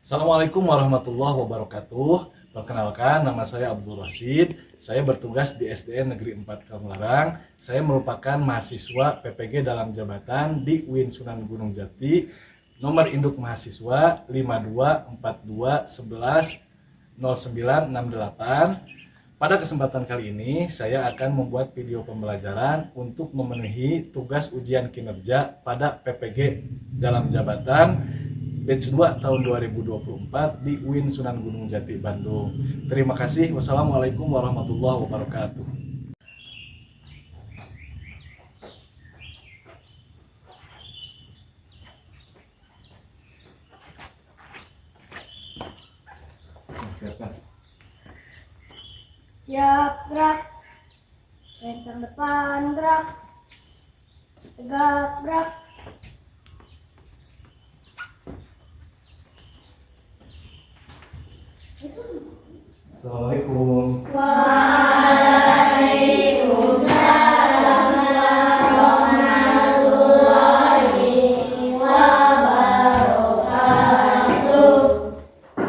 Assalamualaikum warahmatullahi wabarakatuh. Perkenalkan, nama saya Abdul Rashid. Saya bertugas di SDN Negeri 4 Kaunglarang. Saya merupakan mahasiswa PPG dalam jabatan di UIN Sunan Gunung Jati. Nomor induk mahasiswa 5242110968. Pada kesempatan kali ini, saya akan membuat video pembelajaran untuk memenuhi tugas ujian kinerja pada PPG dalam jabatan Batch 2 tahun 2024 di UIN Sunan Gunung Jati, Bandung. Terima kasih. Wassalamualaikum warahmatullahi wabarakatuh. Siap, gerak. Kencang depan, gerak. Tegak, gerak. Assalamualaikum. Waalaikumsalam warahmatullahi wabarakatuh.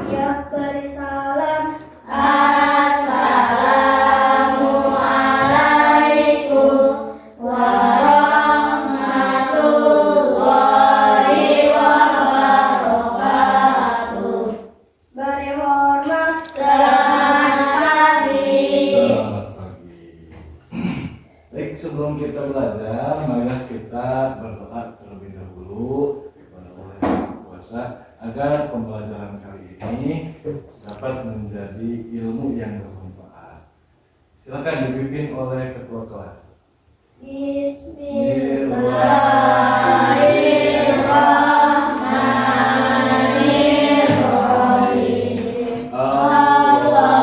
Siap beri salam. Assalamualaikum warahmatullahi wabarakatuh. Beri hormat. Baik, sebelum kita belajar, marilah kita berdoa terlebih dahulu kepada Allah Yang Maha Kuasa agar pembelajaran kali ini dapat menjadi ilmu yang bermanfaat. Silakan dipimpin oleh ketua kelas. Bismillahirrahmanirrahim.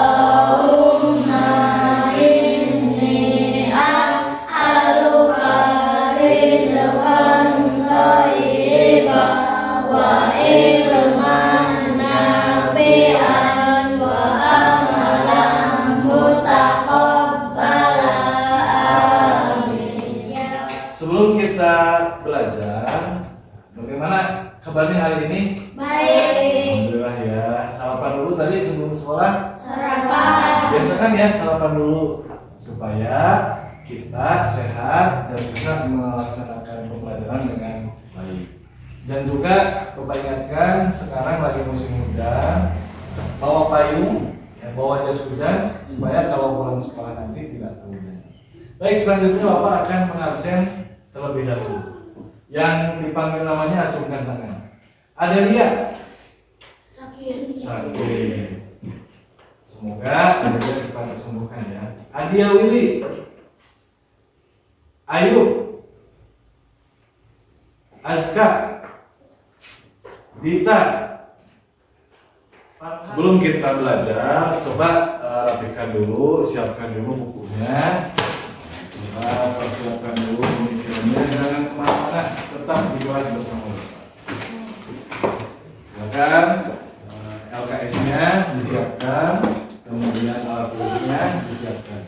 Allahumma inni as'aluka rizqan thayyiban wa ilman nafi'an wa amalan mutaqabbalan. Amin. Sebelum kita belajar, bagaimana kabarnya hari ini? Baik. Alhamdulillah ya. Sarapan dulu tadi sebelum sekolah. Sarapan. Biasakan ya sarapan dulu supaya kita sehat dan bisa melaksanakan pembelajaran dengan baik. Dan juga Bapak ingatkan sekarang lagi musim hujan, bawa payung, bawa jas hujan supaya kalau pulang sekolah nanti tidak terhujan. Baik, selanjutnya Bapak akan mengabsen terlebih dahulu. Yang dipanggil namanya acungkan tangan. Adelia. Sakit. Sakit. Semoga Adelia cepat disembuhkan ya. Adia Willy. Ayu. Azka. Dita. Sebelum kita belajar, coba rapikan dulu, siapkan dulu bukunya. Coba persiapkan dulu pemikirannya, jangan kemana-mana, tetap di kelas bersama Bapak. Silakan LKS-nya disiapkan, kemudian alat tulisnya disiapkan.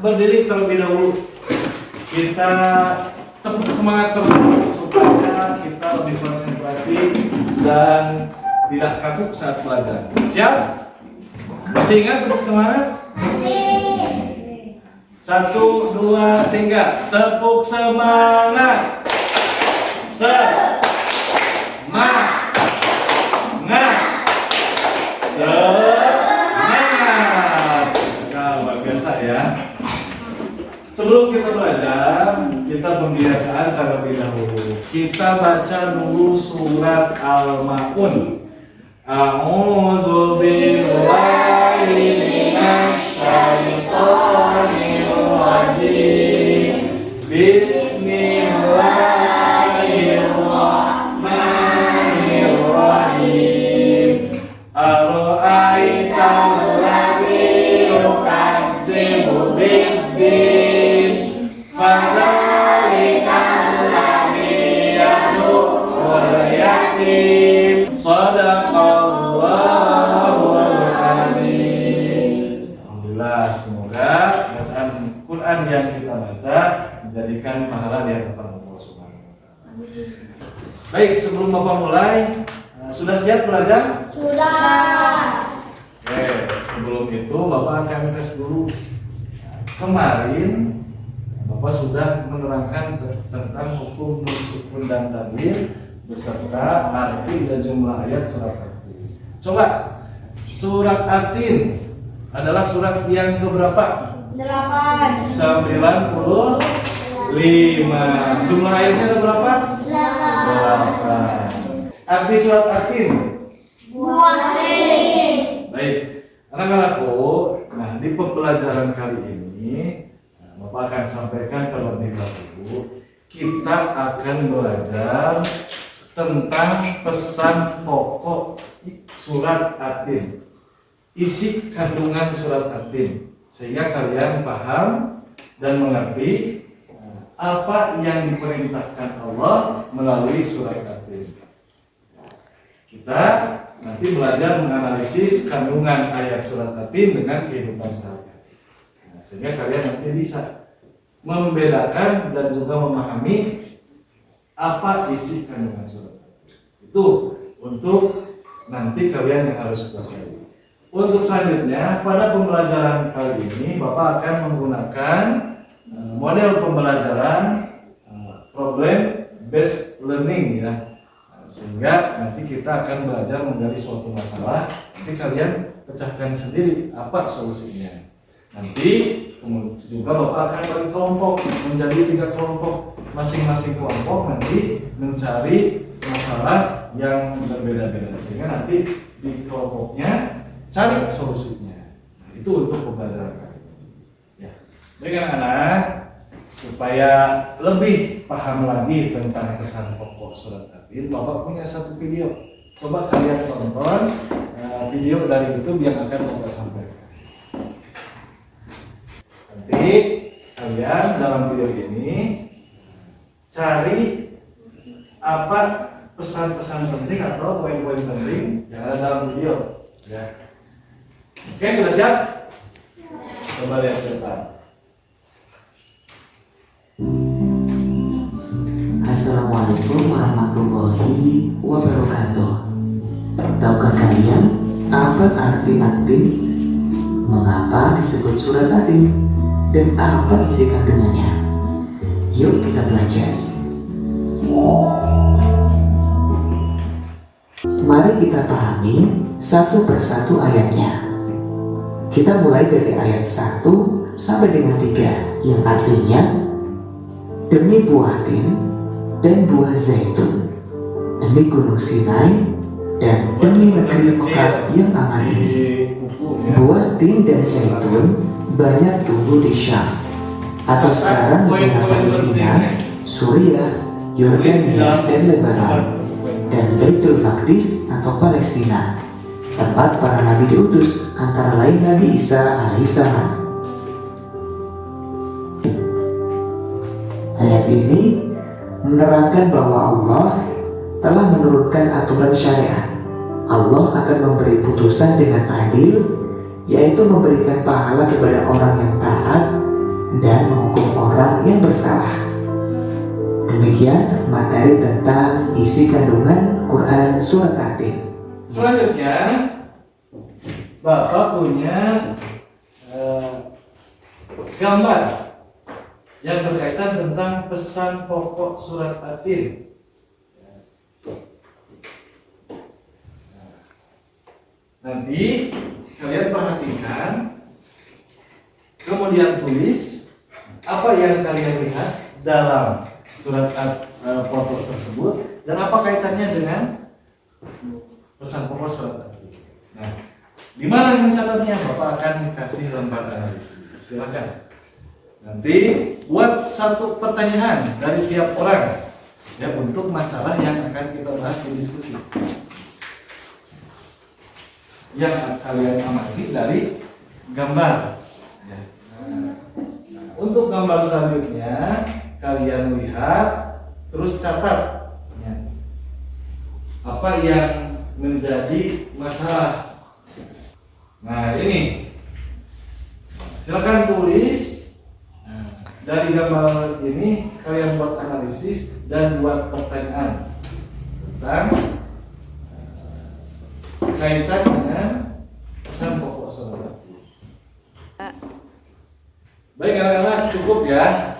Berdiri terlebih dahulu. Kita tepuk semangat terus supaya kita lebih konsentrasi dan tidak kaku saat belajar. Siap? Masih ingat tepuk semangat? Masih. 1, 2, 3. Tepuk semangat. Semangat. Semangat. Nah, luar biasa ya. Sebelum kita belajar, kita pembiasaan terlebih dahulu. Kita baca dulu surat Al-Ma'un. A'udzu billahi minasy syaithanir rajim. Bismillahirrahmanirrahim. Ara'aital ladzi yukadzibu biddin fadzalikal ladzi yad'ul yatim. Shadaqallahul azim. Alhamdulillah, semoga bacaan Quran yang kita baca menjadikan pahala di hadapan Allah Subhanahu wa taala. Baik, sebelum Bapak mulai, Sudah siap belajar? Sudah. Oke, sebelum itu Bapak akan tes dulu. Kemarin Bapak sudah menerangkan tentang hukum nun sukun dan tanwin beserta arti dan jumlah ayat surat Atin. Coba, surat Atin adalah surat yang keberapa? 8. 95. Jumlah ayatnya ada berapa? 8. Arti surat Atin. Buah lilin. Baik, anak-anakku, nah di pembelajaran kali ini Bapak akan sampaikan terlebih dahulu kita akan belajar tentang pesan pokok surat Atin, isi kandungan surat Atin, sehingga kalian paham dan mengerti apa yang diperintahkan Allah melalui surat Atin. Kita nanti belajar menganalisis kandungan ayat surat Atin dengan kehidupan sehari-hari. Sehingga kalian nanti bisa membedakan dan juga memahami apa isi kandungan surat Atin. Itu untuk nanti kalian yang harus kuasai. Untuk selanjutnya pada pembelajaran kali ini Bapak akan menggunakan model pembelajaran problem based learning ya. Sehingga nanti kita akan belajar menggali suatu masalah, nanti kalian pecahkan sendiri apa solusinya. Nanti juga Bapak akan bagi kelompok menjadi 3 kelompok, masing-masing kelompok nanti mencari masalah yang berbeda-beda, sehingga nanti di kelompoknya cari solusinya. Itu untuk pembelajaran kali ini. Ya, baik anak-anak, supaya lebih paham lagi tentang pesan pokok surat Atin, Bapak punya satu video. Coba kalian tonton video dari YouTube yang akan Bapak sampaikan. Nanti kalian dalam video ini cari apa pesan-pesan penting atau poin-poin penting yang ada dalam video. Ya. Oke, sudah siap? Coba lihat ke depan. Assalamualaikum warahmatullahi wabarakatuh. Tahukah kalian apa arti Atin? Mengapa disebut surat Atin? Dan apa isi kandungannya? Yuk kita belajar. Mari kita pahami satu persatu ayatnya. Kita mulai dari ayat 1 sampai dengan 3 yang artinya demi buah tin dan buah zaitun, demi gunung Sinai dan demi negeri Mekah yang aman ini. Buah tin dan zaitun banyak tumbuh di Syam atau sekarang negara Palestina, Suriah, Yordania dan Lebanon, dan Baitul Maqdis atau Palestina, tempat para nabi diutus, antara lain Nabi Isa alaihissalam. Ayat ini menerangkan bahwa Allah telah menurunkan aturan syariat. Allah akan memberi putusan dengan adil, yaitu memberikan pahala kepada orang yang taat dan menghukum orang yang bersalah. Demikian materi tentang isi kandungan Quran Surat Atin. Selanjutnya Bapak punya gambar yang berkaitan tentang pesan pokok surat Atin. Nanti kalian perhatikan, kemudian tulis apa yang kalian lihat dalam surat foto tersebut dan apa kaitannya dengan pesan pokok surat Atin. Nah, di mana mencatatnya? Bapak akan kasih lembar analisis. Silakan. Nanti buat satu pertanyaan dari tiap orang ya untuk masalah yang akan kita bahas di diskusi. Yang kalian amati dari gambar. Ya. Nah, untuk gambar selanjutnya kalian lihat terus catat ya, apa yang menjadi masalah. Nah ini silakan tulis. Dari gambar ini kalian buat analisis dan buat pertanyaan tentang berkaitan dengan pesan pokok surat. Baik anak-anak, cukup ya.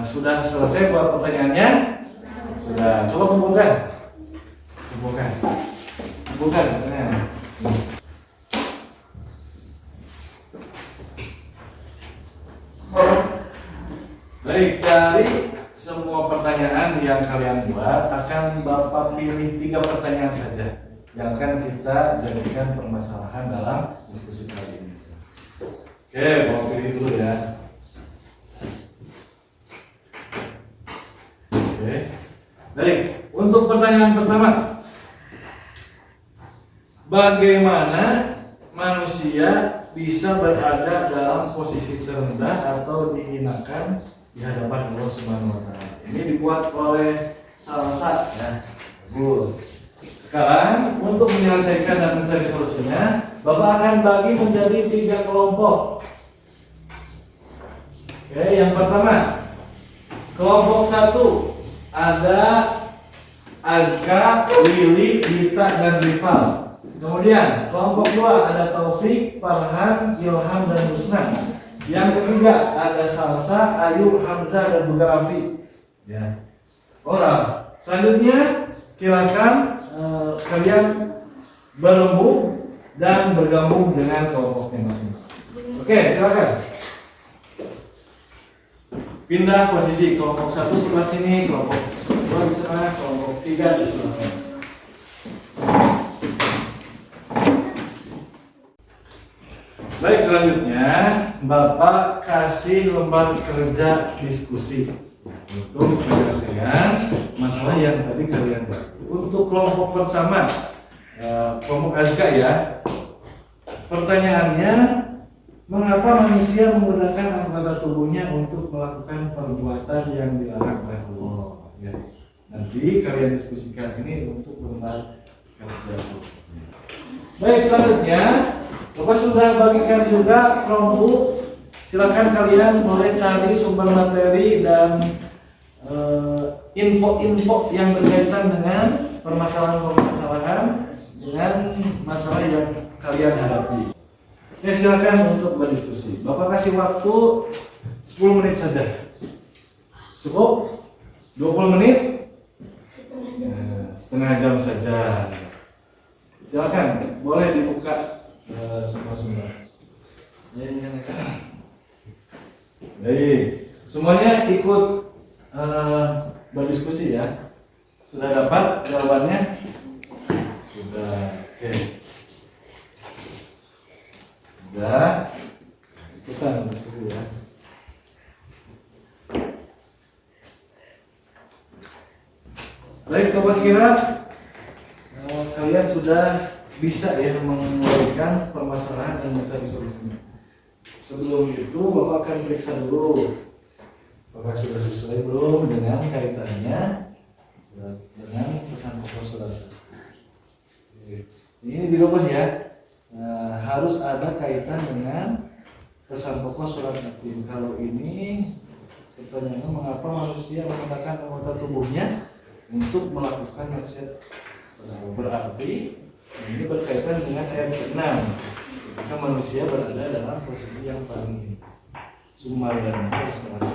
Sudah selesai buat pertanyaannya? Sudah. Coba kumpulkan. Kumpulkan. Baik, dari semua pertanyaan yang kalian buat akan Bapak pilih 3 pertanyaan saja yang akan kita jadikan permasalahan dalam diskusi kali ini. Oke, mau pilih dulu ya. Oke. Baik, untuk pertanyaan pertama. Bagaimana manusia bisa berada dalam posisi terendah atau dihinakan di hadapan Allah Subhanahu wa taala? Ini dibuat oleh Salsa ya. Bagus. Sekarang untuk menyelesaikan dan mencari solusinya, Bapak akan bagi menjadi 3 kelompok. Oke, yang pertama, kelompok 1 ada Azka, Lili, Dita, dan Rival. Kemudian kelompok 2 ada Taufik, Farhan, Ilham, dan Husna. Yang ketiga ada Salsa, Ayu, Hamzah, dan juga Rafi. Ya. Orang. Selanjutnya silakan kalian berembuk dan bergabung dengan kelompoknya masing-masing. Oke, silakan. Pindah posisi, kelompok 1 sebelah sini, kelompok 2 di sana, kelompok 3 di sebelah sana. Baik, selanjutnya Bapak kasih lembar kerja diskusi untuk menyelesaikan masalah yang tadi kalian buat. Untuk kelompok pertama, kelompok Azka ya. Pertanyaannya, mengapa manusia menggunakan anggota tubuhnya untuk melakukan perbuatan yang dilarang oleh Allah? Ya. Nanti kalian diskusikan ini untuk lembar kerja. Baik, selanjutnya Bapak sudah bagikan juga Chromebook. Silakan kalian boleh cari sumber materi dan info-info yang berkaitan dengan permasalahan-permasalahan dengan masalah yang kalian hadapi. Ya, silakan untuk berdiskusi. Bapak kasih waktu 10 menit saja. Cukup? 20 menit? Setengah jam saja. Silakan, boleh dibuka semua. Baik, semuanya ikut berdiskusi ya. Sudah dapat jawabannya? Sudah. Oke. Sudah. Ikutan berdiskusi ya. Baik, Bapak kira kalian sudah bisa ya menguraikan permasalahan dan mencari solusinya. Sebelum itu Bapak akan periksa dulu apakah sudah sesuai belum dengan kaitannya dengan pesan pokok surat. Ini dirubah ya. Harus ada kaitan dengan pesan pokok surat Yatim. Kalau ini pertanyaannya, mengapa manusia menggunakan anggota tubuhnya untuk melakukan maksiat? Berarti ini berkaitan dengan ayat ke-6. Ketika manusia berada dalam posisi yang paling sumar dan harus merasa.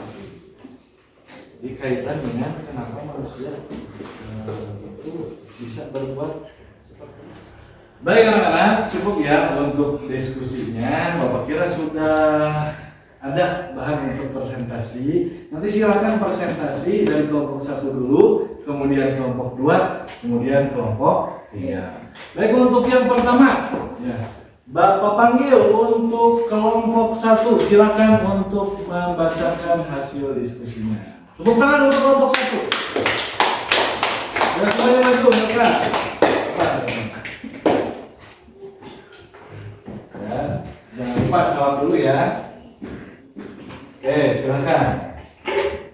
Jadi kaitan dengan kenapa manusia itu bisa berbuat seperti itu. Baik anak-anak, cukup ya untuk diskusinya. Bapak kira sudah ada bahan untuk presentasi. Nanti silakan presentasi dari kelompok 1 dulu, kemudian kelompok 2, kemudian kelompok 3. Baik, untuk yang pertama ya, Bapak panggil untuk kelompok 1. Silakan untuk membacakan hasil diskusinya. Tepuk tangan untuk kelompok 1. Ya, semuanya maju mereka. Ya, jangan lupa salam dulu ya. Oke, silakan.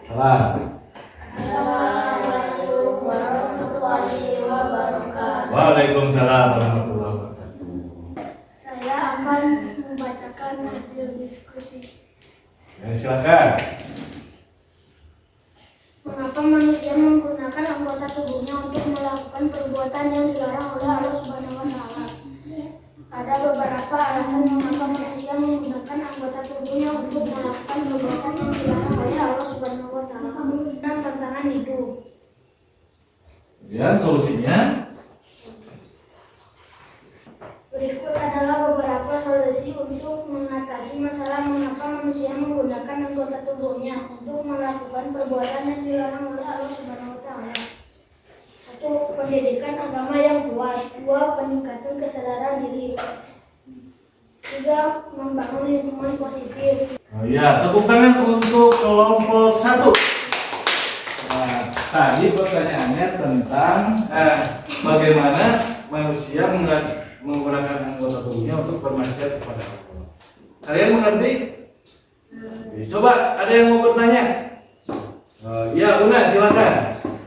Salam. Assalamualaikum warahmatullahi wabarakatuh. Waalaikumsalam warahmatullahi wabarakatuh. Saya akan membacakan hasil diskusi. Ya, silakan. Mengapa manusia menggunakan anggota tubuhnya untuk melakukan perbuatan yang dilarang oleh Allah Subhanahu wa taala? solusinya. Berikut adalah beberapa solusi untuk mengatasi masalah mengapa manusia menggunakan anggota tubuhnya untuk melakukan perbuatan yang dilarang oleh Allah Subhanahu wa Ta'ala. 1. Pendidikan agama yang kuat. 2. Peningkatan kesadaran diri. 3. Membangun lingkungan positif. Oh ya, tepuk tangan untuk kelompok 1. Nah, tadi pertanyaannya tentang bagaimana manusia menggunakan anggota tubuhnya untuk bermaksiat kepada Allah. Kalian mengerti? Oke, coba ada yang mau bertanya? Ya, Una, silakan.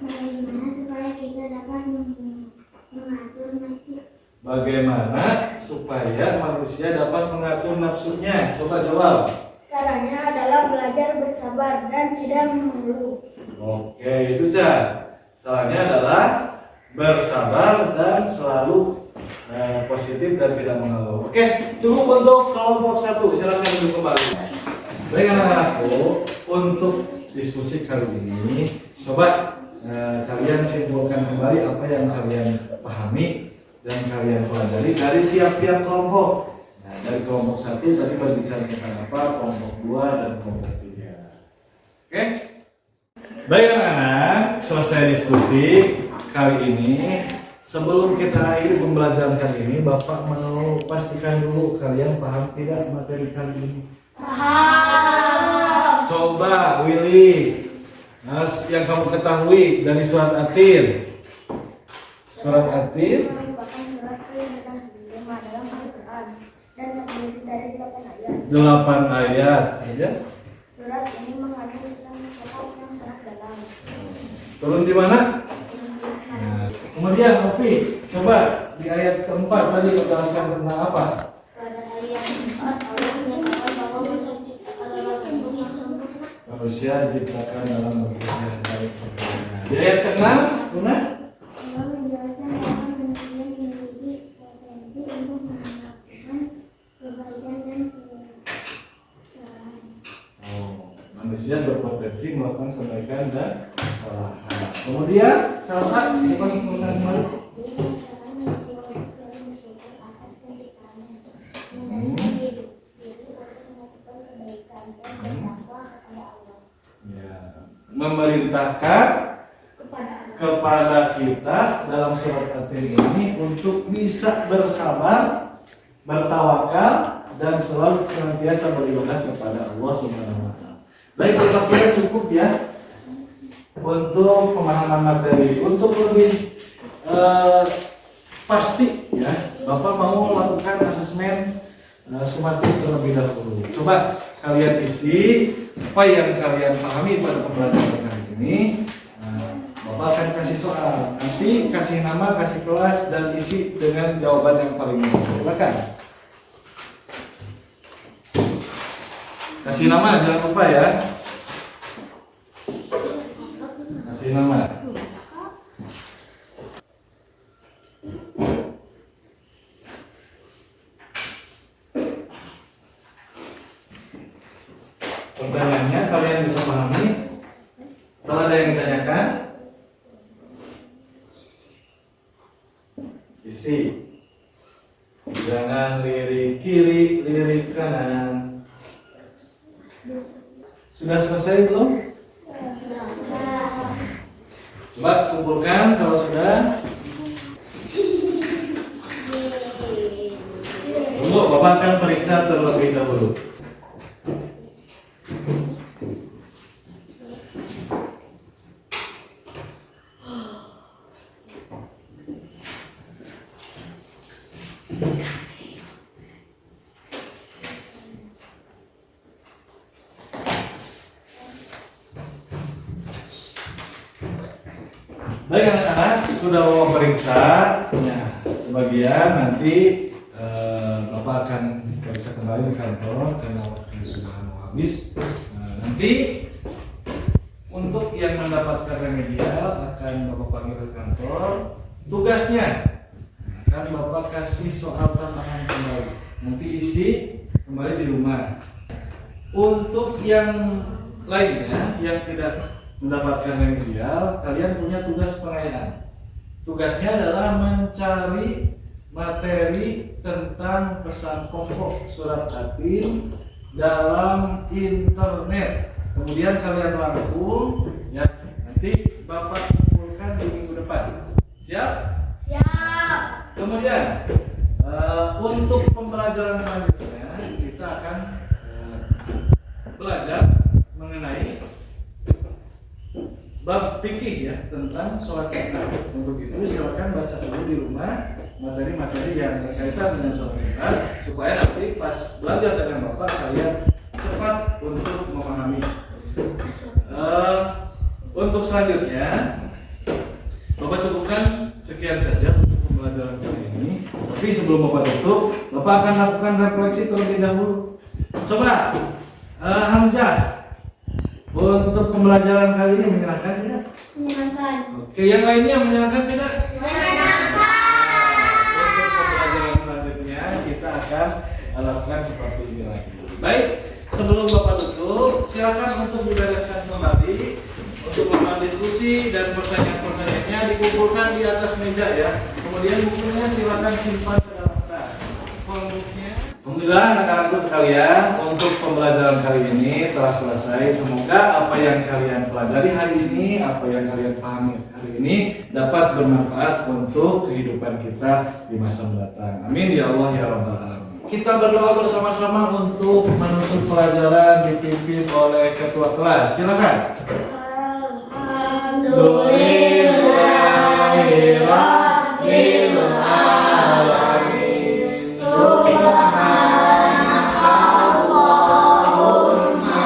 Bagaimana supaya kita dapat mengatur nafsu? Bagaimana supaya manusia dapat mengatur nafsunya? Coba jawab. Caranya adalah belajar bersabar dan tidak mengeluh. Oke, itu Chan. Caranya adalah bersabar dan selalu positif dan tidak mengeluh. Oke, cukup untuk kelompok 1. Silakan duduk kembali. Baik anak-anakku, untuk diskusi kali ini, coba kalian simpulkan kembali apa yang kalian pahami dan kalian pelajari dari tiap-tiap kelompok. Nah, dari kelompok 1 tadi berbicara tentang apa, kelompok 2 dan kelompok 3. Oke? Baik anak-anak, selesai diskusi kali ini. Sebelum kita akhiri pembelajaran kali ini, Bapak mau pastikan dulu kalian paham tidak materi kali ini? Paham. Coba Willy, yang kamu ketahui dari surat At-Tin. Surat At-Tin Merupakan surat ke-95 dalam Al-Quran dan terdiri dari 8 ayat. 8 ayat aja. Surat ini mengandung pesan pokok yang sangat dalam. Turun di mana? Nah, kemudian Opi, coba di ayat keempat tadi menjelaskan tentang apa? Pada ayat 4 Allah menyatakan bahwa manusia diciptakan dalam bentuk yang sempurna. Manusia diciptakan dalam bentuk yang baik sempurna. Di ayat ke-6, Una? Allah menjelaskan bahwa manusia memiliki potensi untuk melakukan kebaikan dan kesalahan. Manusia berpotensi melakukan kebaikan dan kesalahan. Kemudian, salah siapa sebutkan kembali? Dia menyatakan manusia harus selalu bersyukur atas penciptaannya dan diri harus melakukan kebaikan dan bertakwa kepada Allah. Ya, memerintahkan kepada kita dalam surat At-Tin ini untuk bisa bersabar, bertawakal dan selalu senantiasa beribadah kepada Allah Subhanahu wa Ta'ala. Baik, kira-kira cukup ya untuk pemahaman materi. Untuk lebih pasti ya, Bapak mau melakukan asesmen sumatif terlebih dahulu. Coba kalian isi apa yang kalian pahami pada pembelajaran kali ini. Bapak akan kasih soal, nanti kasih nama, kasih kelas, dan isi dengan jawaban yang paling mudah. Silakan. Kasih nama, jangan lupa ya. Kasih nama. Pertanyaannya kalian bisa pahami? Kalau ada yang ditanyakan, isi. Jangan lirik kiri, lirik kanan. Sudah selesai belum? Coba kumpulkan kalau sudah. Tunggu, Bapak akan periksa terlebih dahulu. Baik anak-anak, sudah mau periksa, ya, sebagian nanti Bapak akan periksa kembali di kantor karena waktu sudah mau habis. Nanti untuk yang mendapatkan remedial akan Bapak panggil ke kantor. Tugasnya akan Bapak kasih soal tambahan kembali. Nanti isi kembali di rumah. Untuk yang lainnya yang tidak mendapatkan remedial, kalian punya tugas pengayaan. Tugasnya adalah mencari materi tentang pesan pokok surat Yatin dalam internet. Kemudian kalian rangkum ya, nanti Bapak kumpulkan di minggu depan. Siap? Siap. Kemudian untuk pembelajaran selanjutnya kita akan belajar mengenai bab fikih ya tentang sholat Jumat. Untuk itu silakan baca dulu di rumah materi-materi yang berkaitan dengan sholat Jumat supaya nanti pas belajar dengan Bapak kalian cepat untuk memahami. Untuk selanjutnya Bapak cukupkan sekian saja untuk pembelajaran kali ini. Tapi sebelum Bapak tutup, Bapak akan lakukan refleksi terlebih dahulu. Coba Hamzah, untuk pembelajaran kali ini menyenangkan tidak? Menyenangkan. Oke, yang lainnya menyenangkan tidak? Menyenangkan. Untuk pembelajaran selanjutnya kita akan lakukan seperti ini lagi. Baik, sebelum Bapak tutup, silakan untuk dibereskan kembali untuk membuat diskusi dan pertanyaan-pertanyaannya dikumpulkan di atas meja ya. Kemudian bukunya silakan simpan ke dalam tas. Alhamdulillah anak-anakku sekalian, untuk pembelajaran kali ini telah selesai. Semoga apa yang kalian pelajari hari ini, apa yang kalian pahami hari ini dapat bermanfaat untuk kehidupan kita di masa mendatang. Amin ya Allah ya Rabbal Alamin. Kita berdoa bersama-sama untuk menutup pelajaran dipimpin oleh ketua kelas. Silakan. Alhamdulillahirabbil alamin. Subhanakallahumma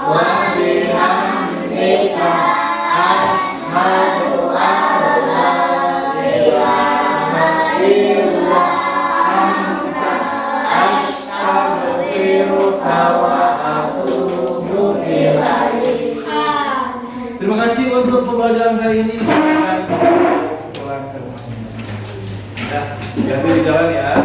wa bihamdika asyhadu an la ilaha illa anta astaghfiruka wa atubu ilaik. Terima kasih untuk pembelajaran kali ini. Silakan pulang ke rumahnya masing-masing. Ya, hati-hati di jalan ya.